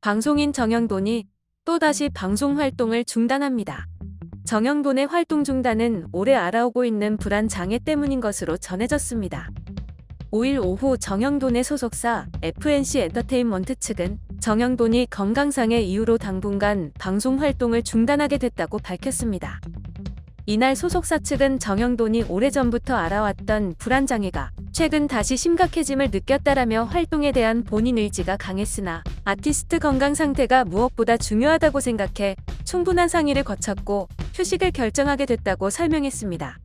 방송인 정영돈이 또다시 방송 활동을 중단합니다. 정영돈의 활동 중단은 오래 알아오고 있는 불안 장애 때문인 것으로 전해졌습니다. 5일 오후 정영돈의 소속사 FNC 엔터테인먼트 측은 정영돈이 건강상의 이유로 당분간 방송 활동을 중단하게 됐다고 밝혔습니다. 이날 소속사 측은 정영돈이 오래전부터 알아왔던 불안장애가 최근 다시 심각해짐을 느꼈다라며 활동에 대한 본인 의지가 강했으나 아티스트 건강 상태가 무엇보다 중요하다고 생각해 충분한 상의를 거쳤고 휴식을 결정하게 됐다고 설명했습니다.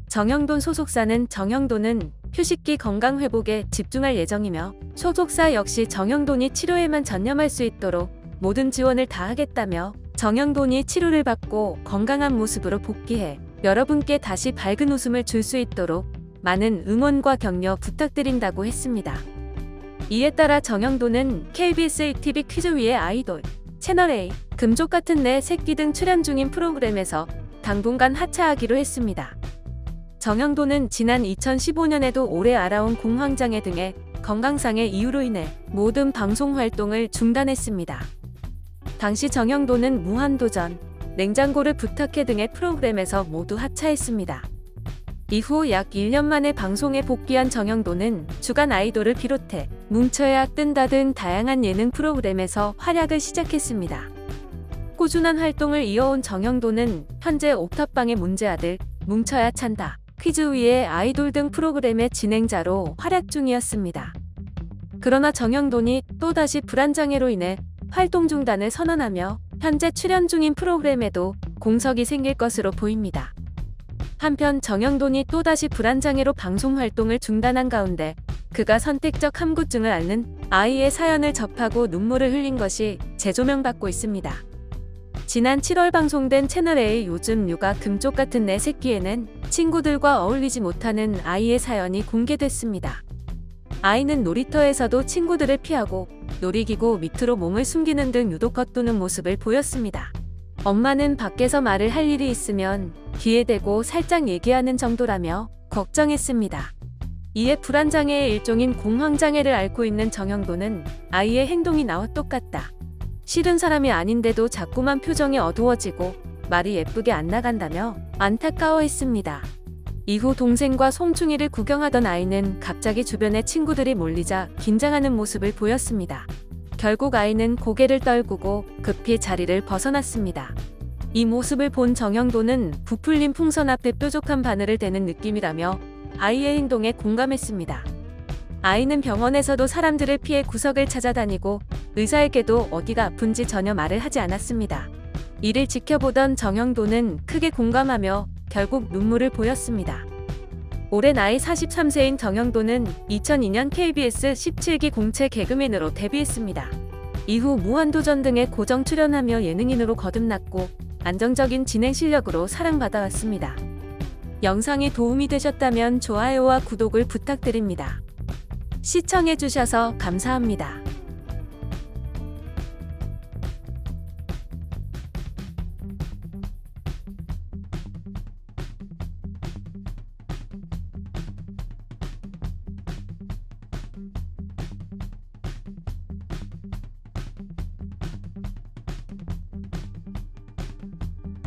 정영돈 소속사는 정영돈은 휴식기 건강 회복에 집중할 예정이며 소속사 역시 정영돈이 치료에만 전념할 수 있도록 모든 지원을 다하겠다며 정영돈이 치료를 받고 건강한 모습으로 복귀해 여러분께 다시 밝은 웃음을 줄 수 있도록 많은 응원과 격려 부탁드린다고 했습니다. 이에 따라 정영돈은 KBS TV 퀴즈 위의 아이돌, 채널A, 금쪽 같은 내 새끼 등 출연 중인 프로그램에서 당분간 하차하기로 했습니다. 정영돈은 지난 2015년에도 오래 알아온 공황장애 등의 건강상의 이유로 인해 모든 방송 활동을 중단했습니다. 당시 정영돈은 무한도전, 냉장고를 부탁해 등의 프로그램에서 모두 하차했습니다. 이후 약 1년 만에 방송에 복귀한 정영돈은 주간 아이돌을 비롯해 뭉쳐야 뜬다 등 다양한 예능 프로그램에서 활약을 시작했습니다. 꾸준한 활동을 이어온 정영돈은 현재 옥탑방의 문제아들, 뭉쳐야 찬다, 퀴즈 위의 아이돌 등 프로그램의 진행자로 활약 중이었습니다. 그러나 정영돈이 또다시 불안장애로 인해 활동 중단을 선언하며 현재 출연 중인 프로그램에도 공석이 생길 것으로 보입니다. 한편 정영돈이 또다시 불안장애로 방송 활동을 중단한 가운데 그가 선택적 함구증을 앓는 아이의 사연을 접하고 눈물을 흘린 것이 재조명받고 있습니다. 지난 7월 방송된 채널A 요즘 육아 금쪽 같은 내 새끼에는 친구들과 어울리지 못하는 아이의 사연이 공개됐습니다. 아이는 놀이터에서도 친구들을 피하고 놀이기구 밑으로 몸을 숨기는 등 유독 겉도는 모습을 보였습니다. 엄마는 밖에서 말을 할 일이 있으면 귀에 대고 살짝 얘기하는 정도라며 걱정했습니다. 이에 불안장애의 일종인 공황장애를 앓고 있는 정영돈은 아이의 행동이 나와 똑같다. 싫은 사람이 아닌데도 자꾸만 표정이 어두워지고 말이 예쁘게 안 나간다며 안타까워했습니다. 이후 동생과 송충이를 구경하던 아이는 갑자기 주변에 친구들이 몰리자 긴장하는 모습을 보였습니다. 결국 아이는 고개를 떨구고 급히 자리를 벗어났습니다. 이 모습을 본 정영돈은 부풀린 풍선 앞에 뾰족한 바늘을 대는 느낌이라며 아이의 행동에 공감했습니다. 아이는 병원에서도 사람들을 피해 구석을 찾아다니고 의사에게도 어디가 아픈지 전혀 말을 하지 않았습니다. 이를 지켜보던 정영돈은 크게 공감하며 결국 눈물을 보였습니다. 올해 나이 43세인 정영돈은 2002년 KBS 17기 공채 개그맨으로 데뷔했습니다. 이후 무한도전 등에 고정 출연하며 예능인으로 거듭났고 안정적인 진행 실력으로 사랑받아왔습니다. 영상이 도움이 되셨다면 좋아요와 구독을 부탁드립니다. 시청해주셔서 감사합니다.